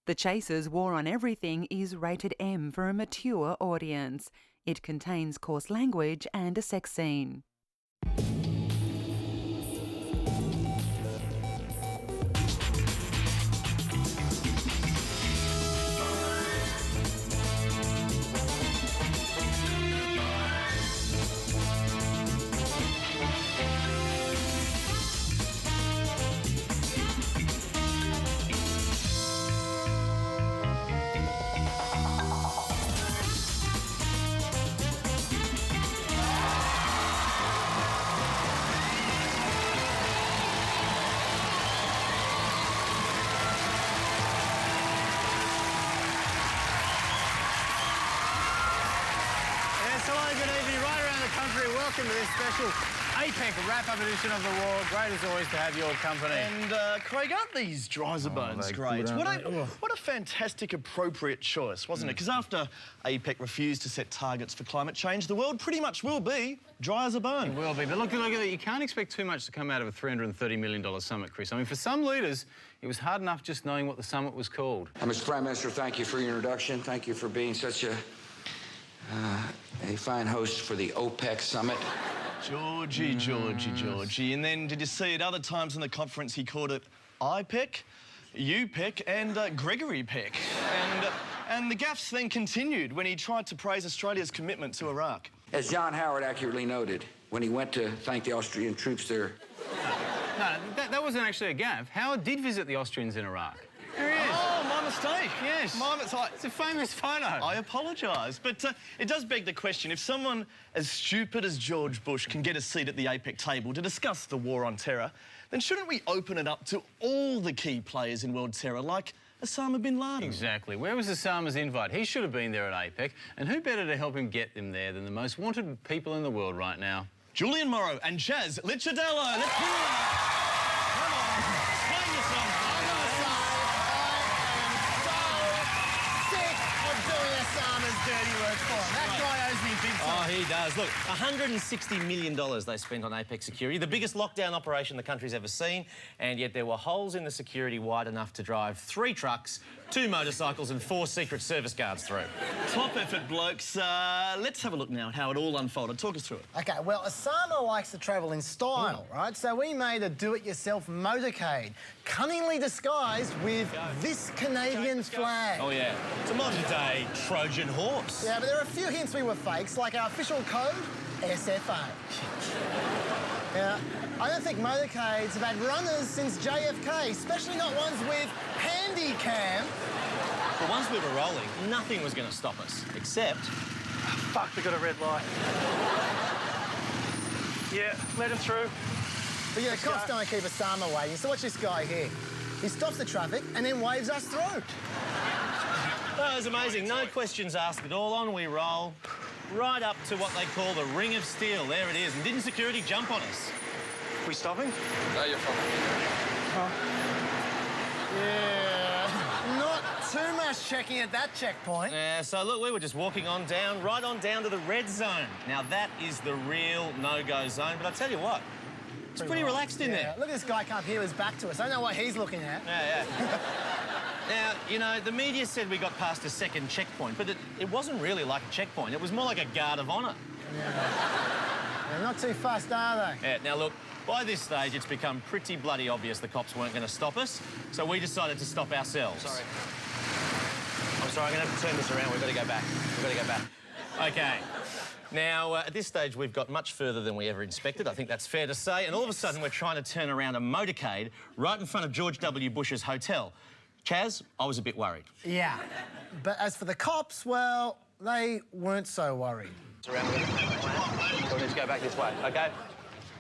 The Chaser's War on Everything is rated M for a mature audience. It contains coarse language and a sex scene. Welcome to this special APEC wrap-up edition of the War. Great as always to have your company. And Craig, aren't these Dryserbones great? What a fantastic, appropriate choice, wasn't it? Because after APEC refused to set targets for climate change, the world pretty much will be dry as a bone. It will be, but look at it. You can't expect too much to come out of a $330 million summit, Chris. I mean, for some leaders, it was hard enough just knowing what the summit was called. Mr. Prime Minister, thank you for your introduction. Thank you for being such a fine host for the OPEC summit. Georgie. And then did you see at other times in the conference he called it IPEC, UPEC and Gregory Peck. And the gaffes then continued when he tried to praise Australia's commitment to Iraq. As John Howard accurately noted when he went to thank the Austrian troops there. No, that wasn't actually a gaffe. Howard did visit the Austrians in Iraq. There he is. Oh, my mistake. Yes. It's a famous photo. I apologise. But it does beg the question, if someone as stupid as George Bush can get a seat at the APEC table to discuss the war on terror, then shouldn't we open it up to all the key players in world terror, like Osama bin Laden? Exactly. Where was Osama's invite? He should have been there at APEC. And who better to help him get them there than the most wanted people in the world right now? Julian Morrow and Chaz Licciardello. Let's hear it. Come on. Explain yourself. Dirty work for him. That guy owes me big time. Oh, he does. Look, $160 million they spent on APEC security, the biggest lockdown operation the country's ever seen, and yet there were holes in the security wide enough to drive 3 trucks, 2 motorcycles and 4 Secret Service guards through. Top effort, blokes. Let's have a look now at how it all unfolded. Talk us through it. OK, well, Osama likes to travel in style, right? So we made a do-it-yourself motorcade, cunningly disguised with this Canadian flag. Oh, yeah. It's a modern-day Trojan horse. Yeah, but there are a few hints we were fakes, like our official code, SFA. Yeah, I don't think motorcades have had runners since JFK, especially not ones with handy cam. But once we were rolling, nothing was going to stop us, except... Fuck, they got a red light. Yeah, let him through. But yeah, the cops don't keep Osama waiting, so watch this guy here. He stops the traffic and then waves us through. That was amazing. No questions asked at all. On we roll, right up to what they call the Ring of Steel. There it is. And didn't security jump on us? We stopping? No, you're fine. Yeah, not too much checking at that checkpoint. Yeah, so look, we were just walking on down, right on down to the red zone. Now, that is the real no-go zone. But I tell you what, it's pretty relaxed in there. Look at this guy can't peel his back to us. I don't know what he's looking at. Yeah. Now, you know, the media said we got past a second checkpoint, but it wasn't really like a checkpoint. It was more like a guard of honour. Yeah. They're not too fast, are they? Yeah, now look, by this stage, it's become pretty bloody obvious the cops weren't going to stop us, so we decided to stop ourselves. Sorry. I'm sorry, I'm going to have to turn this around. We've got to go back. OK. Now, at this stage, we've got much further than we ever expected. I think that's fair to say. And all of a sudden, we're trying to turn around a motorcade right in front of George W. Bush's hotel. Chaz, I was a bit worried. Yeah. But as for the cops, well, they weren't so worried. Around the we'll need to go back this way, OK?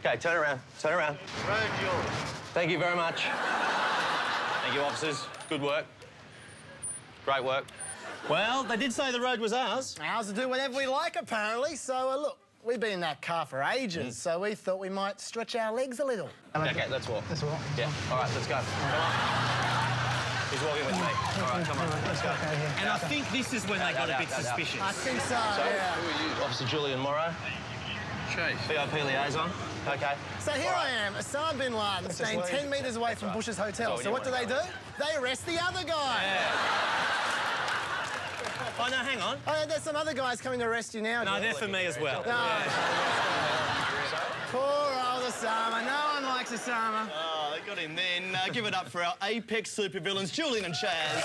OK, turn around. Road yours. Thank you very much. Thank you, officers. Good work. Great work. Well, they did say the road was ours. Ours to do whatever we like, apparently. So, look, we've been in that car for ages, so we thought we might stretch our legs a little. OK, let's walk. Let's walk. Yeah, all right, let's go. Come on. He's walking with me. All right, come on, let's go. And I think this is when they got a bit suspicious. I think so, So, yeah. who are you? Officer Julian Morrow. Chase. VIP liaison. OK. So here I am, Osama bin Laden, staying 10 metres away from Bush's hotel. So what do? They arrest the other guy. Oh, no, hang on. Oh, there's some other guys coming to arrest you now. No, they're for me as well. Poor old Osama. No one likes Osama. Oh, they got him then. Give it up for our Apex supervillains, Julian and Chaz.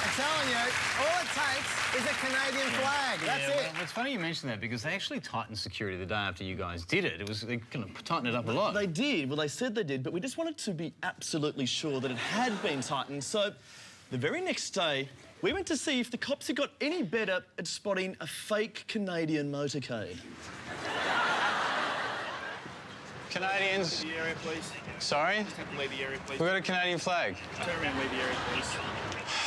I'm telling you, all it takes is a Canadian flag. That's it. Well, it's funny you mention that because they actually tightened security the day after you guys did it. They kind of tightened it up a lot. They did. Well, they said they did, but we just wanted to be absolutely sure that it had been tightened. So the very next day, we went to see if the cops had got any better at spotting a fake Canadian motorcade. Canadians. The area, please. Sorry? Leave the area, please. We've got a Canadian flag. Turn around, leave the area, please.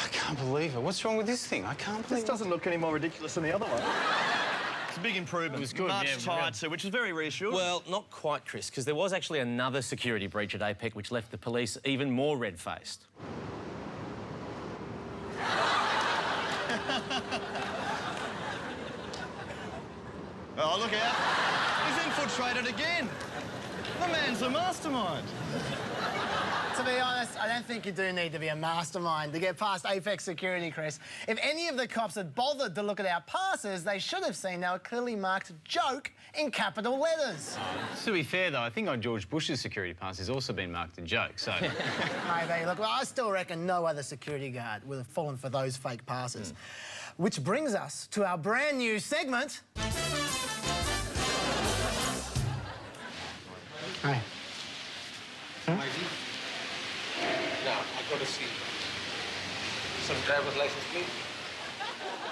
I can't believe it. What's wrong with this thing? I can't believe This doesn't look any more ridiculous than the other one. It's a big improvement. It was good, Much yeah, tighter, which is very reassuring. Well, not quite, Chris, because there was actually another security breach at APEC which left the police even more red-faced. Oh, look out. He's infiltrated again. The man's a mastermind. To be honest, I don't think you do need to be a mastermind to get past Apex security, Chris. If any of the cops had bothered to look at our passes, they should have seen they were clearly marked joke in capital letters. To be fair, though, I think on George Bush's security pass has also been marked in joke, so... Maybe. Look, well, I still reckon no other security guard would have fallen for those fake passes. Which brings us to our brand new segment. Hey. Now, I've got to see some driver's license, please.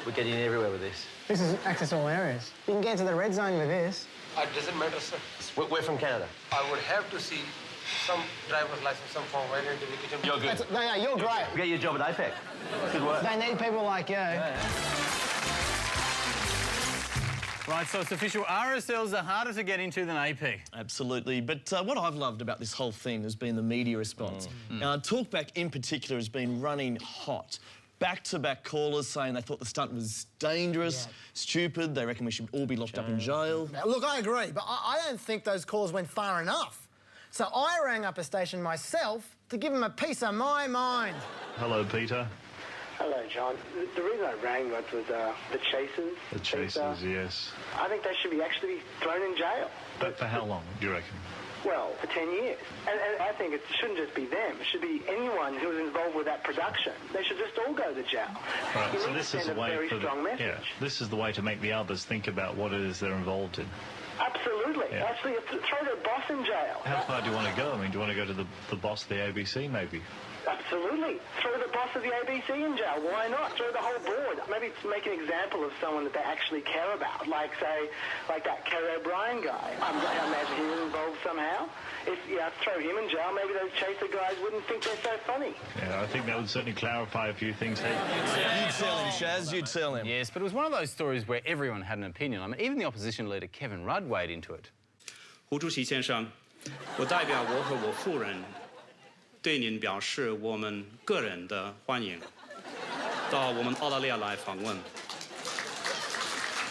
We're getting everywhere with this. This is access all areas. You can get to the red zone with this. It doesn't matter, sir. We're from Canada. I would have to see some driver's license, some form of identification. You're good. No, you're great. Get your job at APEC. Good work. They need people like you. Right, so it's official. RSLs are harder to get into than APEC. Absolutely. But what I've loved about this whole thing has been the media response. Talkback in particular has been running hot. Back-to-back callers saying they thought the stunt was dangerous, stupid, they reckon we should all be locked up in jail. Now, look, I agree, but I don't think those calls went far enough. So I rang up a station myself to give them a piece of my mind. Hello, Peter. Hello, John. The reason I rang was the chasers. The chasers, yes. I think they should be actually thrown in jail. But for how long, do you reckon? Well, for 10 years. And I think it shouldn't just be them. It should be anyone who was involved with that production. They should just all go to jail. Right, You so need this to is send the a way very for strong message. this is the way to make the others think about what it is they're involved in. Absolutely. Yeah. Actually, throw their boss in jail. How far do you want to go? I mean, do you want to go to the boss of the ABC, maybe? Absolutely. Throw the boss of the ABC in jail. Why not? Throw the whole board. Maybe make an example of someone that they actually care about, like, say, like that Kerry O'Brien guy. I imagine he was involved somehow. If you throw him in jail, maybe those chaser guys wouldn't think they're so funny. Yeah, I think that would certainly clarify a few things. Hey, You'd sell him, Chaz, you'd sell him. Yes, but it was one of those stories where everyone had an opinion. I mean, even the opposition leader, Kevin Rudd, weighed into it. 胡主席先生，我代表我和我夫人对您表示我们个人的欢迎，到我们澳大利亚来访问。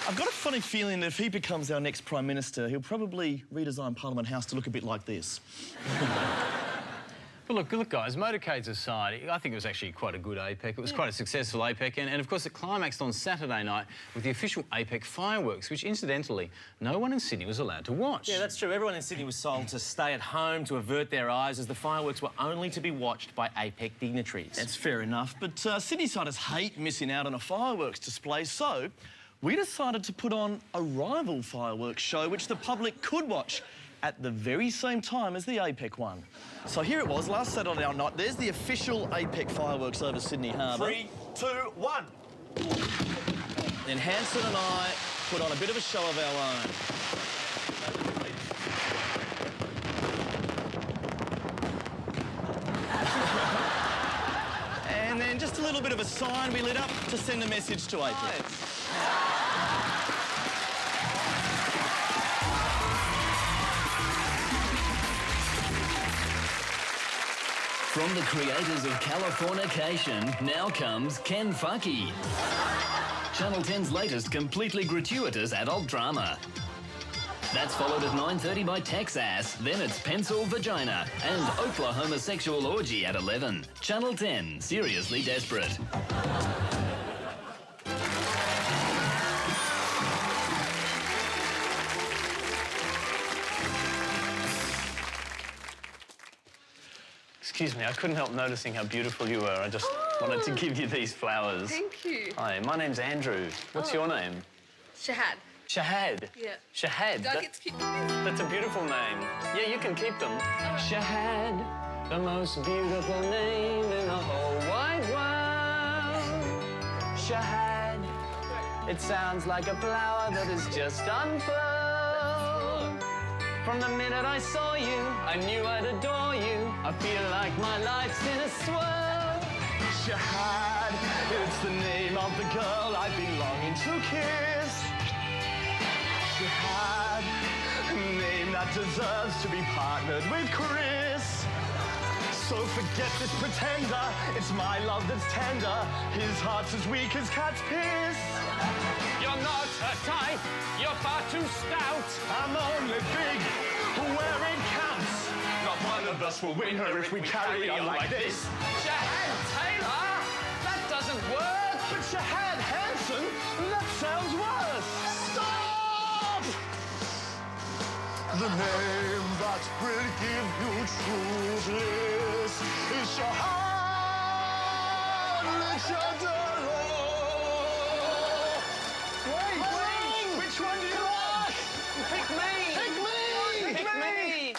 I've got a funny feeling that if he becomes our next Prime Minister, he'll probably redesign Parliament House to look a bit like this. But look, guys, motorcades aside, I think it was actually quite a good APEC. It was quite a successful APEC, and of course it climaxed on Saturday night with the official APEC fireworks, which incidentally, no one in Sydney was allowed to watch. Yeah, that's true. Everyone in Sydney was told to stay at home to avert their eyes as the fireworks were only to be watched by APEC dignitaries. That's fair enough, but Sydneysiders hate missing out on a fireworks display, so we decided to put on a rival fireworks show which the public could watch at the very same time as the APEC one. So here it was, last Saturday night. There's the official APEC fireworks over Sydney Harbour. 3, 2, 1. Then Hanson and I put on a bit of a show of our own. And then just a little bit of a sign we lit up to send a message to APEC. From the creators of Californication, now comes Ken Fucky. Channel 10's latest completely gratuitous adult drama. That's followed at 9:30 by Texas, then it's Pencil Vagina and Oklahoma Sexual Orgy at 11. Channel 10, seriously desperate. Excuse me, I couldn't help noticing how beautiful you were. I just wanted to give you these flowers. Thank you. Hi, my name's Andrew. What's your name? Shahad. Shahad? Yeah. Shahad. Do I get to keep these? That's a beautiful name. Yeah, you can keep them. Shahad, the most beautiful name in the whole wide world. Shahad, it sounds like a flower that is just unfurled. From the minute I saw you, I knew I'd adore you. I feel like my life's in a swirl. Shahad, it's the name of the girl I've been longing to kiss. Shahad, a name that deserves to be partnered with Chris. So forget this pretender, it's my love that's tender. His heart's as weak as cat's piss. You're not a type, you're far too stout. I'm only big where it counts. Not one of us will win her if we carry on like this. Shahad Taylor, that doesn't work. But Shahad Hansen, that sounds worse. Stop! The name that will give you true bliss is Shahad Chadero. Wait! Which one do you like? Pick me! Pick me! Pick me!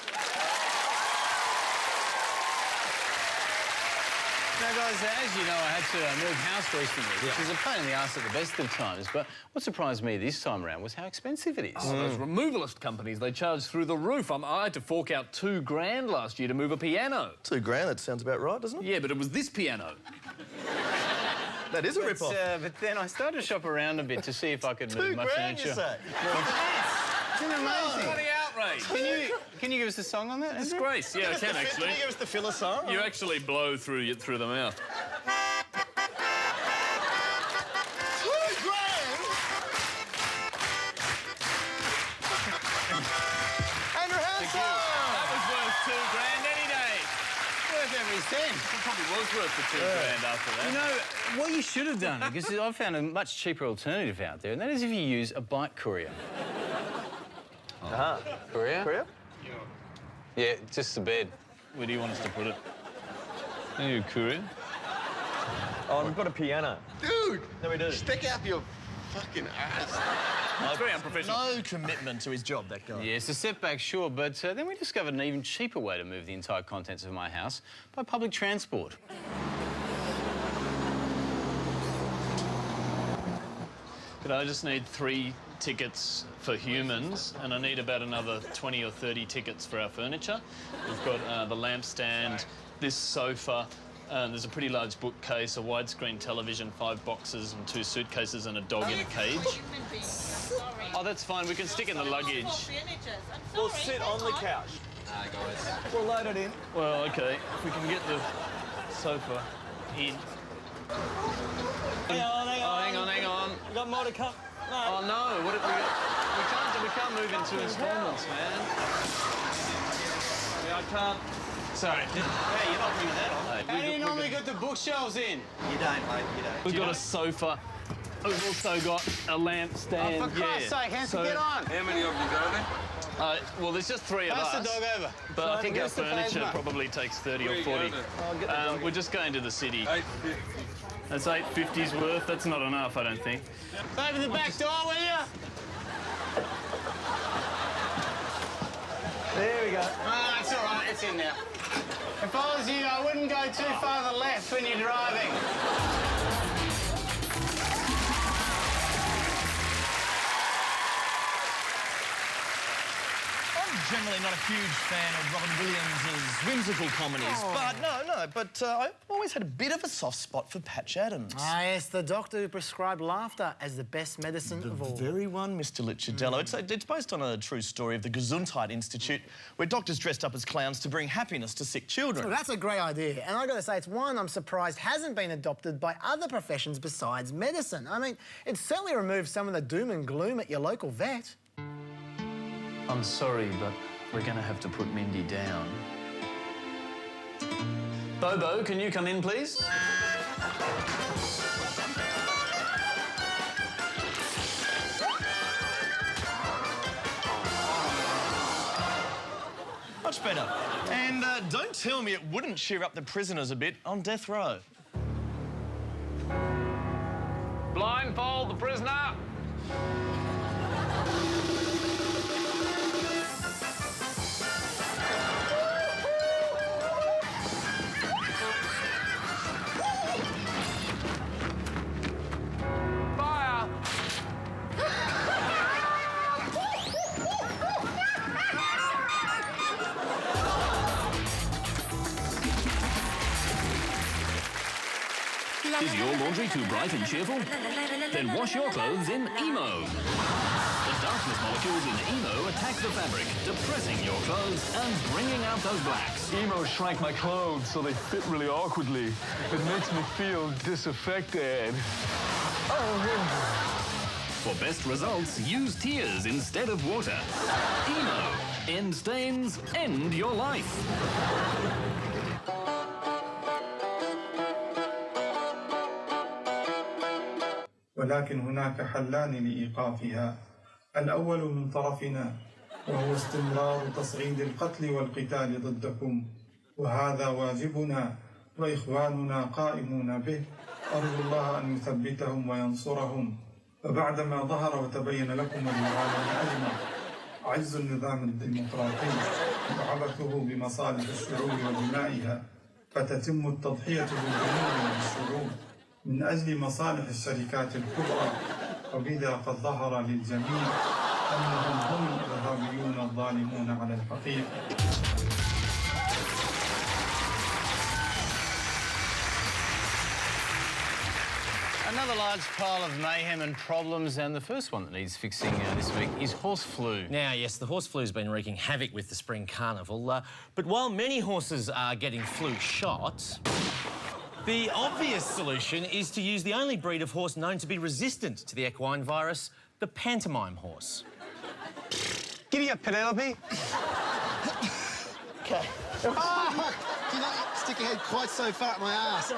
Now, guys, as you know, I had to move house recently, which is a pain in the arse at the best of times. But what surprised me this time around was how expensive it is. Oh, those removalist companies, they charge through the roof. I had to fork out $2 grand last year to move a piano. $2 grand, that sounds about right, doesn't it? Yeah, but it was this piano. That is a rip-off. But then I started to shop around a bit to see if I could move my $2 grand, furniture. you say? Isn't it amazing? Bloody outrage. Can you give us a song on that? Disgrace. Yeah, I can actually. Can you give us the filler song? You actually blow through the mouth. $2 grand? Andrew Hansen! That was worth $2 grand any day. Worth every cent. It probably was worth the $2 grand after that. You know, what you should have done, because I've found a much cheaper alternative out there, and that is if you use a bike courier. Courier? Korea? Yeah, just the bed. Where do you want us to put it? Are you a courier? Oh, we've got a piano. Dude! No, we do. Stick out your fucking ass. It's very unprofessional. No commitment to his job, that guy. Yeah, it's a setback, sure, but then we discovered an even cheaper way to move the entire contents of my house by public transport. But I just need 3 tickets for humans, and I need about another 20 or 30 tickets for our furniture. We've got the lampstand, this sofa, there's a pretty large bookcase, a widescreen television, 5 boxes and 2 suitcases and a dog in a cage. Oh, that's fine. We can stick in the luggage. We'll sit on the couch. We'll load it in. Well, OK. If we can get the sofa in. Hang on. Hang on. We've got more to come. No. Oh, no. We can't move in 2 installments, man. Yeah, I can't. Sorry. Hey, you're not bringing that on. How do you normally get the bookshelves in? You don't, mate, you don't. We've got a sofa. We've also got a lampstand. Oh, for Christ's sake, Hanson, get on! How many of you got there? Well, there's just 3 of us. Pass the dog over. But I think our Where's the furniture pavement? probably takes 30 Where or you 40. going? We're just going to the city. 850. That's 850's worth. That's not enough, I don't think. Open the back door, will you? There we go. Oh, it's all right, it's in now. If I was you, I wouldn't go too far to the left when you're driving. I'm generally generally not a huge fan of Robin Williams' whimsical comedies. But I've always had a bit of a soft spot for Patch Adams. Ah, yes, the doctor who prescribed laughter as the best medicine of all. The very one, Mr. Licciardello. It's based on a true story of the Gesundheit Institute, where doctors dressed up as clowns to bring happiness to sick children. Well, that's a great idea, and I've got to say, it's one I'm surprised hasn't been adopted by other professions besides medicine. I mean, it certainly removes some of the doom and gloom at your local vet. I'm sorry, but we're going to have to put Mindy down. Bobo, can you come in, please? Much better. And don't tell me it wouldn't cheer up the prisoners a bit on death row. Blindfold the prisoner. Fire. Is your laundry too bright and cheerful? Then wash your clothes in Emo. The darkness molecules in Emo attack the fabric, depressing your clothes and bringing out those blacks. Emo shrank my clothes so they fit really awkwardly. It makes me feel disaffected. For best results, use tears instead of water. Emo. End stains, end your life. ولكن هناك حلان لإيقافها. الأول من طرفنا وهو استمرار تصعيد القتل والقتال ضدكم، وهذا واجبنا وإخواننا قائمون به. أرجو الله أن يثبتهم وينصرهم. فبعدما ظهر وتبين لكم العالم أجمع عجز النظام الديمقراطي وعبثه بمصالح الشعوب ودمائها، فتتم التضحية بالجنود والشعوب من أجل مصالح الشركات الكبرى، وبذا قد ظهر للجميع أنهم هم الإرهابيون الظالمون على الحقيقة. Another large pile of mayhem and problems, and the first one that needs fixing this week is horse flu. Now, yes, the horse flu's been wreaking havoc with the spring carnival, but while many horses are getting flu shots, the obvious solution is to use the only breed of horse known to be resistant to the equine virus, the pantomime horse. Giddy up, Penelope. Okay. Oh, you not stick your head quite so far up my ass.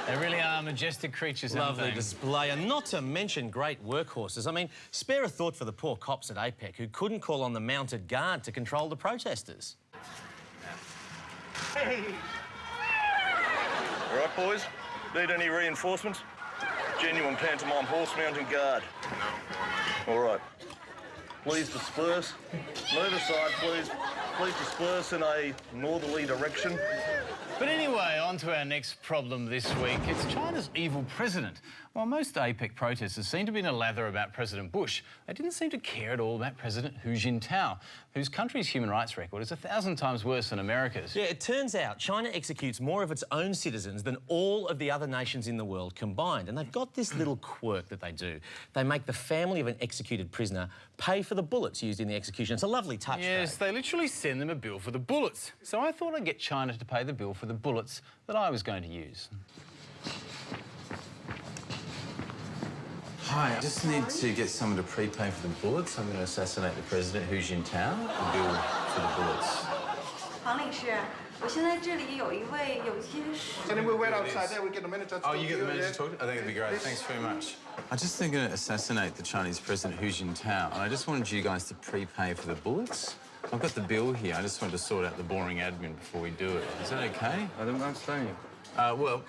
They really are majestic creatures. Lovely display, and not to mention great workhorses. I mean, spare a thought for the poor cops at APEC who couldn't call on the mounted guard to control the protesters. Hey! All right, boys. Need any reinforcements? Genuine pantomime horse mounting guard. No. All right. Please disperse. Move aside, please. Please disperse in a northerly direction. But anyway, on to our next problem this week. It's China's evil president. While most APEC protesters seem to be in a lather about President Bush, they didn't seem to care at all about President Hu Jintao, whose country's human rights record is 1,000 times worse than America's. Yeah, it turns out China executes more of its own citizens than all of the other nations in the world combined. And they've got this little quirk that they do. They make the family of an executed prisoner pay for the bullets used in the execution. It's a lovely touch, Yes, they literally send them a bill for the bullets. So I thought I'd get China to pay the bill for the bullets that I was going to use. Hi, I just need to get someone to prepay for the bullets. I'm going to assassinate the president, Hu Jintao. The bill for the bullets. 黄领事，我现在这里有一位有些是。 And then we'll wait outside there. We get a minute to talk. Oh, you get the minute to talk? I think it'd be great. Thanks very much. I just think I'm going to assassinate the Chinese president, Hu Jintao, and I just wanted you guys to prepay for the bullets. I've got the bill here. I just wanted to sort out the boring admin before we do it. Is that okay? I don't understand you. Well,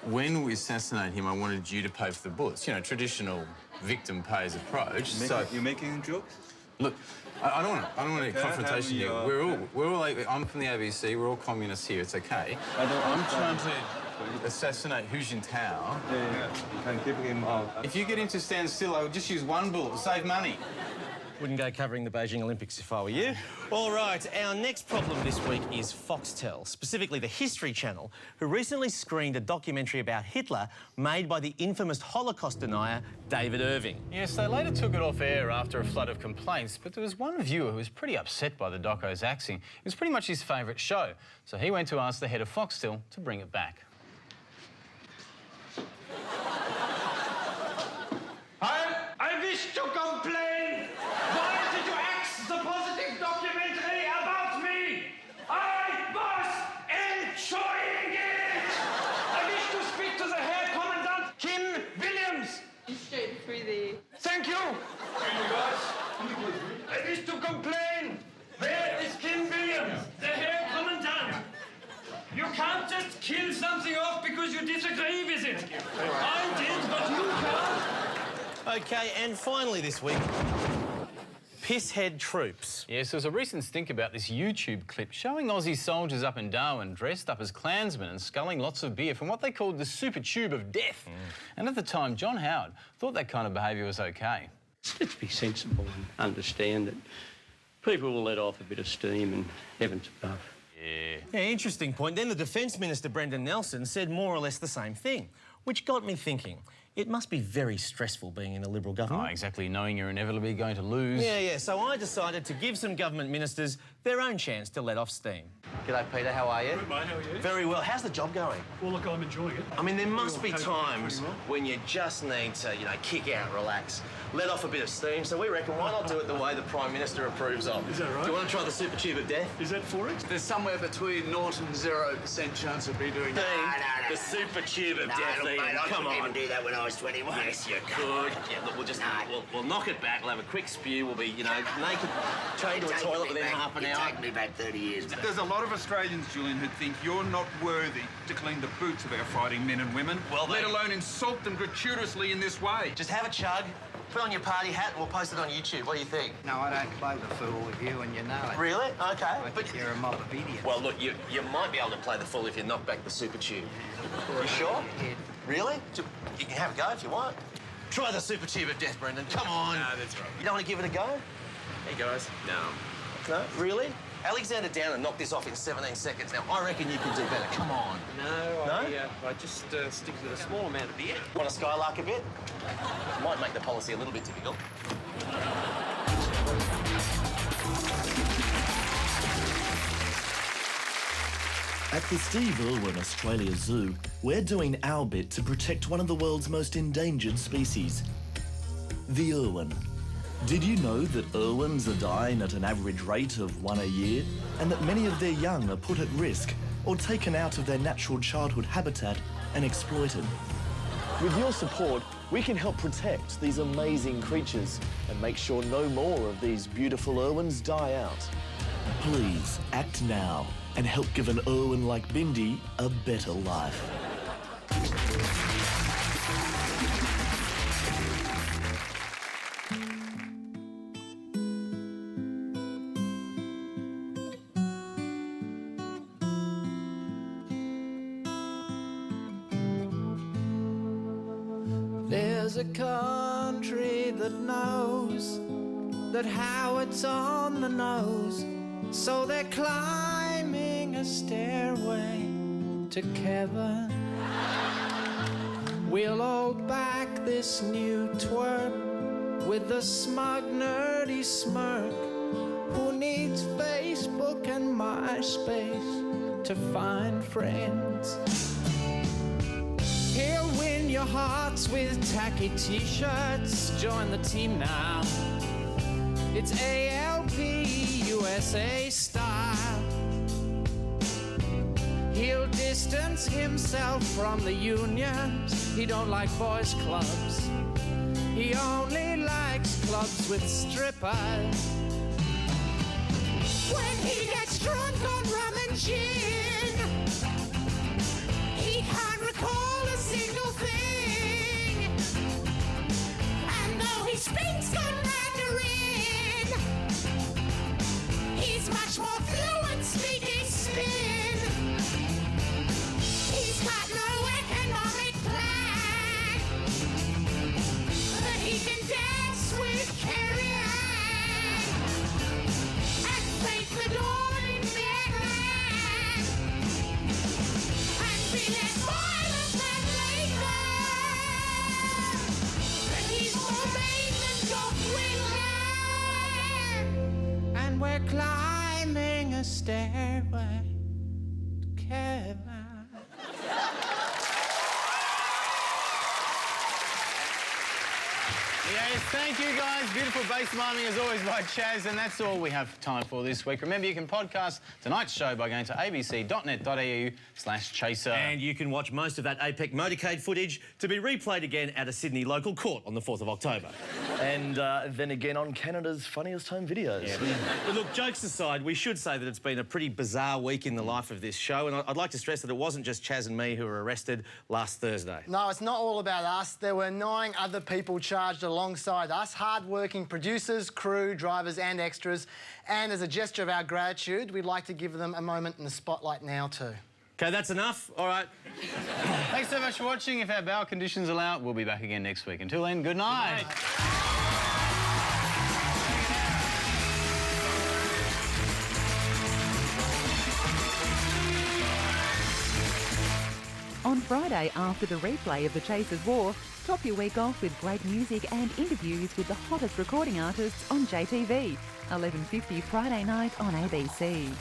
when we assassinate him, I wanted you to pay for the bullets. You know, traditional victim pays approach. You're making jokes? Look, I don't want a confrontation here. We're all like, I'm from the ABC. We're all communists here. It's okay. I'm trying to assassinate Hu Jintao. Yeah. You can keep him out. If you get him to stand still, I would just use one bullet to save money. Wouldn't go covering the Beijing Olympics if I were you. All right, our next problem this week is Foxtel, specifically the History Channel, who recently screened a documentary about Hitler made by the infamous Holocaust denier David Irving. Yes, they later took it off air after a flood of complaints, but there was one viewer who was pretty upset by the doco's axing. It was pretty much his favourite show, so he went to ask the head of Foxtel to bring it back. I wish to complain. Why did you axe the positive documentary about me? I was enjoying it. I wish to speak to the Herr Commandant Kim Williams. He's straight through the... Thank you. I wish to complain. Where is Kim Williams? The Herr Commandant. You can't just kill something off because you disagree with it. I did, but you can't. OK, and finally this week, Pisshead Troops. Yes, there was a recent stink about this YouTube clip showing Aussie soldiers up in Darwin dressed up as Klansmen and sculling lots of beer from what they called the super tube of death. And at the time, John Howard thought that kind of behaviour was OK. Let's be sensible and understand that people will let off a bit of steam and heavens above. Yeah, interesting point. Then the Defence Minister, Brendan Nelson, said more or less the same thing, which got me thinking. It must be very stressful being in a Liberal government. Oh, exactly, knowing you're inevitably going to lose. Yeah, so I decided to give some government ministers their own chance to let off steam. G'day, Peter, how are you? Good, mate, how are you? Very well. How's the job going? Well, look, I'm enjoying it. I mean, there must be times when you just need to, you know, kick out, relax, let off a bit of steam, so we reckon why not do it the way the Prime Minister approves of? Is that right? Do you want to try the super tube of death? Is that for it? There's somewhere between 0 and 0% chance of me doing that. The super tube of death, look, Ian, mate, I come couldn't on. even do that when I was 21. Yes, you could. Yeah, look, we'll knock it back, we'll have a quick spew, we'll be, you know, naked, chained to a toilet within half an hour. It'd take me back 30 years. There's a lot of Australians, Julian, who think you're not worthy to clean the boots of our fighting men and women, let alone insult them gratuitously in this way. Just have a chug, put on your party hat, and we'll post it on YouTube. What do you think? No, I don't play the fool with you, and you know it. Really? OK. But you're a mob of idiots. Well, look, you might be able to play the fool if you knock back the super tube. You sure? Yeah. Really? You can have a go if you want. Try the super tube of death, Brendan. Come on. No, that's right. You don't want to give it a go? Hey, guys. No. No? Really? Alexander Downer knocked this off in 17 seconds. Now, I reckon you could do better. Come on. No? I just stick with a small amount of beer. Want to skylark a bit? Might make the policy a little bit difficult. At the Steve Irwin Australia Zoo, we're doing our bit to protect one of the world's most endangered species, the Irwin. Did you know that Irwins are dying at an average rate of 1 a year, and that many of their young are put at risk or taken out of their natural childhood habitat and exploited? With your support, we can help protect these amazing creatures and make sure no more of these beautiful Irwins die out. Please act now and help give an Irwin like Bindi a better life. There's a country that knows that Howard's on the nose, so they're climbing a stairway to Kevin. We'll hold back this new twerp with the smug, nerdy smirk, who needs Facebook and MySpace to find friends. He'll win your hearts with tacky t-shirts. Join the team now. It's ALP USA style. He'll distance himself from the unions. He don't like boys' clubs. He only likes clubs with strippers. When he gets drunk on rum and gin, he can't recall a single thing. And though he speaks good Mandarin, he's much more fluent speaking spin. He's got no economic plan, but he can dance with Carrie Ann. climbing a stairway to Caroline. Yes, thank you guys. Beautiful bass miming as always by Chaz, and that's all we have time for this week. Remember, you can podcast tonight's show by going to abc.net.au/chaser. And you can watch most of that APEC motorcade footage to be replayed again at a Sydney local court on the 4th of October. And then again on Canada's Funniest Home Videos. Yeah, but look, jokes aside, we should say that it's been a pretty bizarre week in the life of this show, and I'd like to stress that it wasn't just Chaz and me who were arrested last Thursday. No, it's not all about us. There were 9 other people charged alongside us, hard-working producers, crew, drivers and extras. And as a gesture of our gratitude, we'd like to give them a moment in the spotlight now too. OK, that's enough. All right. Thanks so much for watching. If our bail conditions allow, we'll be back again next week. Until then, good night. Good night. On Friday, after the replay of The Chasers War, top your week off with great music and interviews with the hottest recording artists on JTV. 11:50 Friday night on ABC.